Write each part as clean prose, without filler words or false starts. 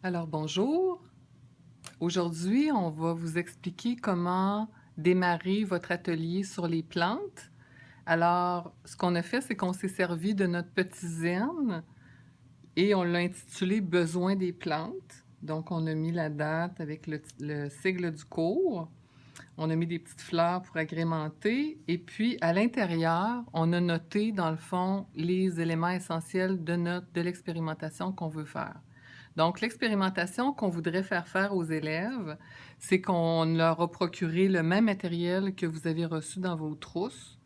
Alors bonjour. Aujourd'hui, on va vous expliquer comment démarrer votre atelier sur les plantes. Alors, ce qu'on a fait, c'est qu'on s'est servi de notre petit zen et on l'a intitulé Besoin des plantes. Donc, on a mis la date avec le sigle du cours. On a mis des petites fleurs pour agrémenter. Et puis, à l'intérieur, on a noté, dans le fond, les éléments essentiels de l'expérimentation qu'on veut faire. Donc, l'expérimentation qu'on voudrait faire aux élèves, c'est qu'on leur a procuré le même matériel que vous avez reçu dans vos trousses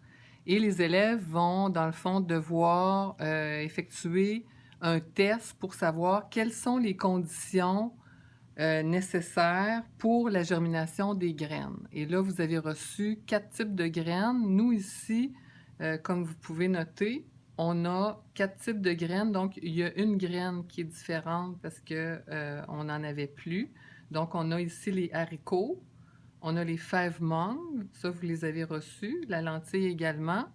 et les élèves vont, dans le fond, devoir effectuer un test pour savoir quelles sont les conditions nécessaires pour la germination des graines. Et là, vous avez reçu 4 types de graines. Nous, ici, comme vous pouvez noter, on a 4 types de graines. Donc, il y a une graine qui est différente parce que on n'en avait plus. Donc, on a ici les haricots, on a les fèves mangues, ça, vous les avez reçus, la lentille également.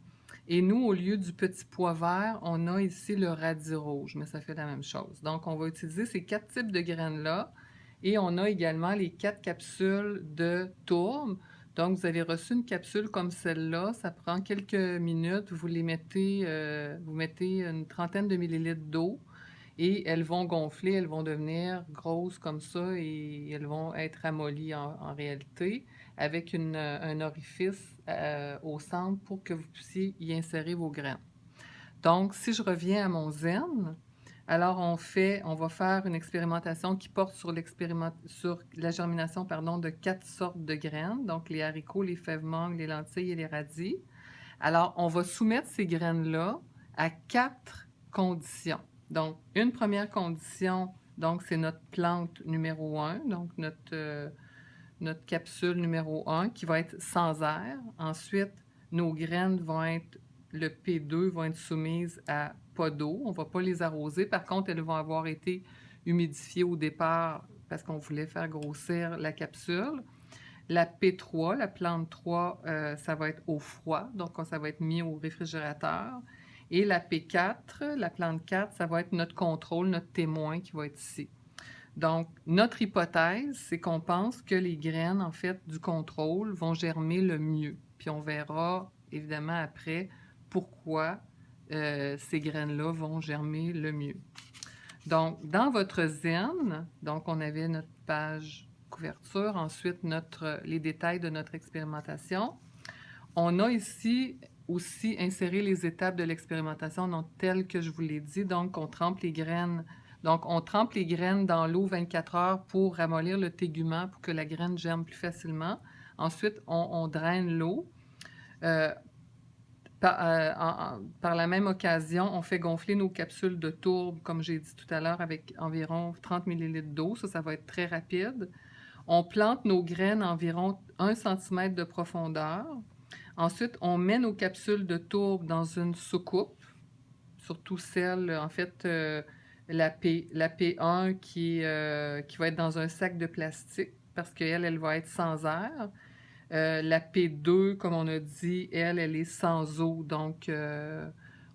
Et nous, au lieu du petit pois vert, on a ici le radis rouge, mais ça fait la même chose. Donc, on va utiliser ces 4 types de graines-là. Et on a également les 4 capsules de tourbe. Donc, vous avez reçu une capsule comme celle-là. Ça prend quelques minutes. Vous mettez une trentaine de millilitres d'eau et elles vont gonfler, elles vont devenir grosses comme ça et elles vont être amollies en réalité avec un orifice au centre pour que vous puissiez y insérer vos graines. Donc, si je reviens à mon zen, alors on va faire une expérimentation qui porte sur la germination, pardon, de 4 sortes de graines, donc les haricots, les fèves mangues, les lentilles et les radis. Alors, on va soumettre ces graines-là à 4 conditions. Donc, une première condition, donc c'est notre plante numéro 1, donc notre capsule numéro 1 qui va être sans air. Ensuite, nos graines vont être, le P2 vont être soumises à pas d'eau. On ne va pas les arroser. Par contre, elles vont avoir été humidifiées au départ parce qu'on voulait faire grossir la capsule. La P3, la plante 3, ça va être au froid, donc ça va être mis au réfrigérateur. Et la P4, la plante 4, ça va être notre contrôle, notre témoin qui va être ici. Donc, notre hypothèse, c'est qu'on pense que les graines, en fait, du contrôle vont germer le mieux. Puis on verra, évidemment, après, pourquoi ces graines-là vont germer le mieux. Donc, dans votre zen, donc on avait notre page couverture, ensuite les détails de notre expérimentation. On a ici aussi inséré les étapes de l'expérimentation, donc telles que je vous l'ai dit. Donc, on trempe les graines. Donc, on trempe les graines dans l'eau 24 heures pour ramollir le tégument pour que la graine germe plus facilement. Ensuite, on draine l'eau. Euh, par la même occasion, on fait gonfler nos capsules de tourbe, comme j'ai dit tout à l'heure, avec environ 30 millilitres d'eau. Ça va être très rapide. On plante nos graines à environ 1 cm de profondeur. Ensuite, on met nos capsules de tourbe dans une soucoupe, surtout celle, en fait, la P1 qui va être dans un sac de plastique parce qu'elle, elle va être sans air. La P2, comme on a dit, elle est sans eau, donc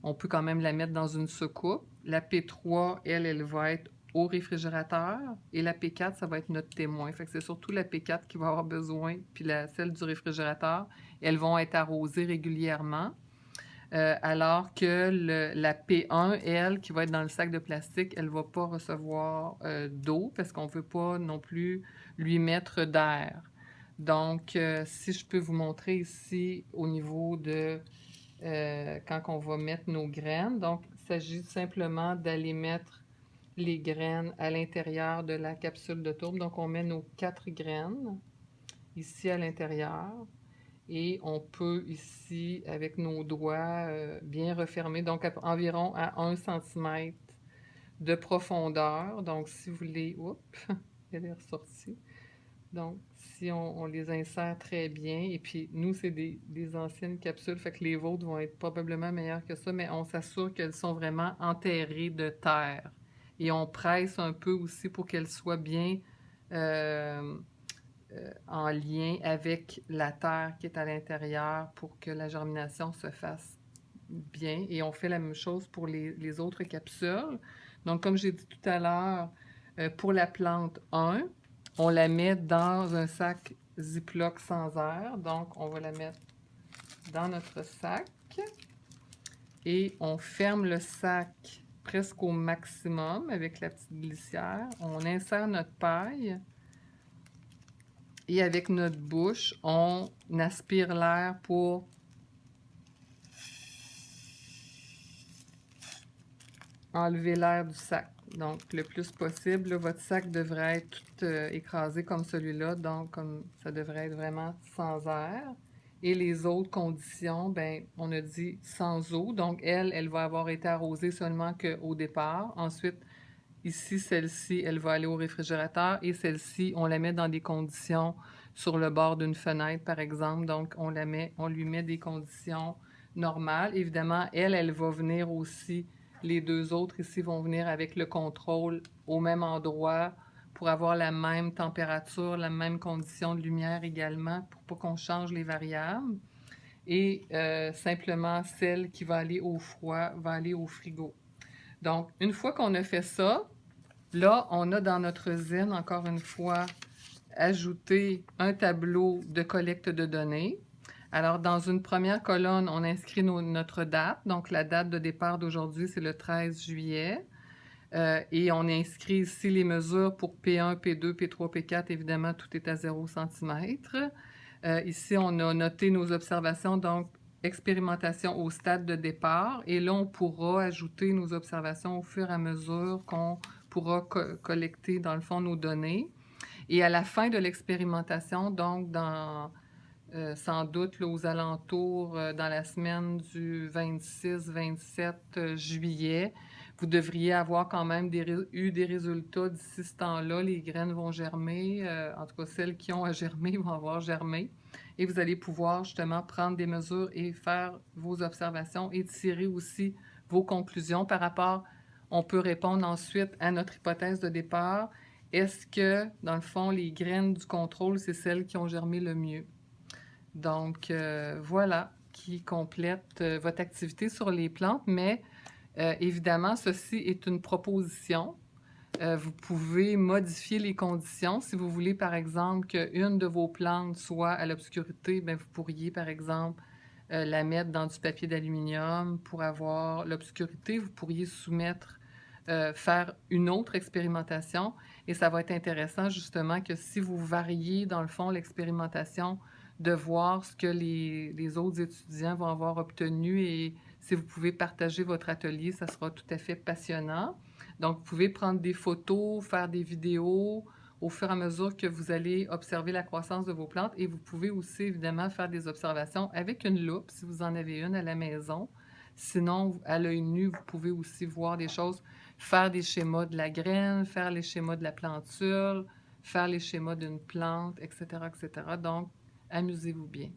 on peut quand même la mettre dans une soucoupe. La P3, elle va être au réfrigérateur. Et la P4, ça va être notre témoin. Fait que c'est surtout la P4 qui va avoir besoin, puis celle du réfrigérateur. Elles vont être arrosées régulièrement. Alors que la P1, elle, qui va être dans le sac de plastique, elle ne va pas recevoir d'eau parce qu'on ne veut pas non plus lui mettre d'air. Donc, si je peux vous montrer ici au niveau de quand on va mettre nos graines. Donc, il s'agit simplement d'aller mettre les graines à l'intérieur de la capsule de tourbe. Donc, on met nos 4 graines ici à l'intérieur. Et on peut ici, avec nos doigts, bien refermer, donc environ à 1 cm de profondeur. Donc, si vous voulez... Oups, elle est ressortie. Donc, si on les insère très bien, et puis nous, c'est des anciennes capsules, fait que les vôtres vont être probablement meilleures que ça, mais on s'assure qu'elles sont vraiment enterrées de terre. Et on presse un peu aussi pour qu'elles soient bien euh, en lien avec la terre qui est à l'intérieur pour que la germination se fasse bien. Et on fait la même chose pour les autres capsules. Donc, comme j'ai dit tout à l'heure, Pour la plante 1, on la met dans un sac Ziploc sans air. Donc, on va la mettre dans notre sac et on ferme le sac presque au maximum avec la petite glissière. On insère notre paille et avec notre bouche, on aspire l'air pour enlever l'air du sac. Donc, le plus possible, là, votre sac devrait être tout écrasé comme celui-là, donc comme ça devrait être vraiment sans air. Et les autres conditions, ben, on a dit sans eau, donc elle va avoir été arrosée seulement qu'au départ. Ensuite, ici, celle-ci, elle va aller au réfrigérateur et celle-ci, on la met dans des conditions sur le bord d'une fenêtre, par exemple. Donc, on lui met des conditions normales. Évidemment, elle va venir aussi. Les deux autres ici vont venir avec le contrôle au même endroit pour avoir la même température, la même condition de lumière également, pour pas qu'on change les variables. Et simplement, celle qui va aller au froid va aller au frigo. Donc, une fois qu'on a fait ça, là, on a dans notre zine, encore une fois, ajouté un tableau de collecte de données. Alors, dans une première colonne, on inscrit notre date. Donc, la date de départ d'aujourd'hui, c'est le 13 juillet. Et on inscrit ici les mesures pour P1, P2, P3, P4. Évidemment, tout est à 0 cm. Ici, on a noté nos observations, donc expérimentation au stade de départ. Et là, on pourra ajouter nos observations au fur et à mesure qu'on pourra collecter, dans le fond, nos données. Et à la fin de l'expérimentation, donc sans doute là, aux alentours, dans la semaine du 26-27 juillet, vous devriez avoir quand même eu des résultats d'ici ce temps-là. Les graines vont germer, en tout cas celles qui ont à germer vont avoir germé. Et vous allez pouvoir justement prendre des mesures et faire vos observations et tirer aussi vos conclusions par rapport. On peut répondre ensuite à notre hypothèse de départ. Est-ce que, dans le fond, les graines du contrôle, c'est celles qui ont germé le mieux? Donc, voilà, qui complète votre activité sur les plantes, mais évidemment, ceci est une proposition. Vous pouvez modifier les conditions. Si vous voulez, par exemple, qu'une de vos plantes soit à l'obscurité, bien, vous pourriez, par exemple, la mettre dans du papier d'aluminium pour avoir l'obscurité. Vous pourriez faire une autre expérimentation et ça va être intéressant justement que si vous variez, dans le fond, l'expérimentation, de voir ce que les autres étudiants vont avoir obtenu et si vous pouvez partager votre atelier, ça sera tout à fait passionnant. Donc, vous pouvez prendre des photos, faire des vidéos au fur et à mesure que vous allez observer la croissance de vos plantes et vous pouvez aussi évidemment faire des observations avec une loupe si vous en avez une à la maison. Sinon, à l'œil nu, vous pouvez aussi voir des choses, faire des schémas de la graine, faire les schémas de la plantule, faire les schémas d'une plante, etc., etc. Donc, amusez-vous bien.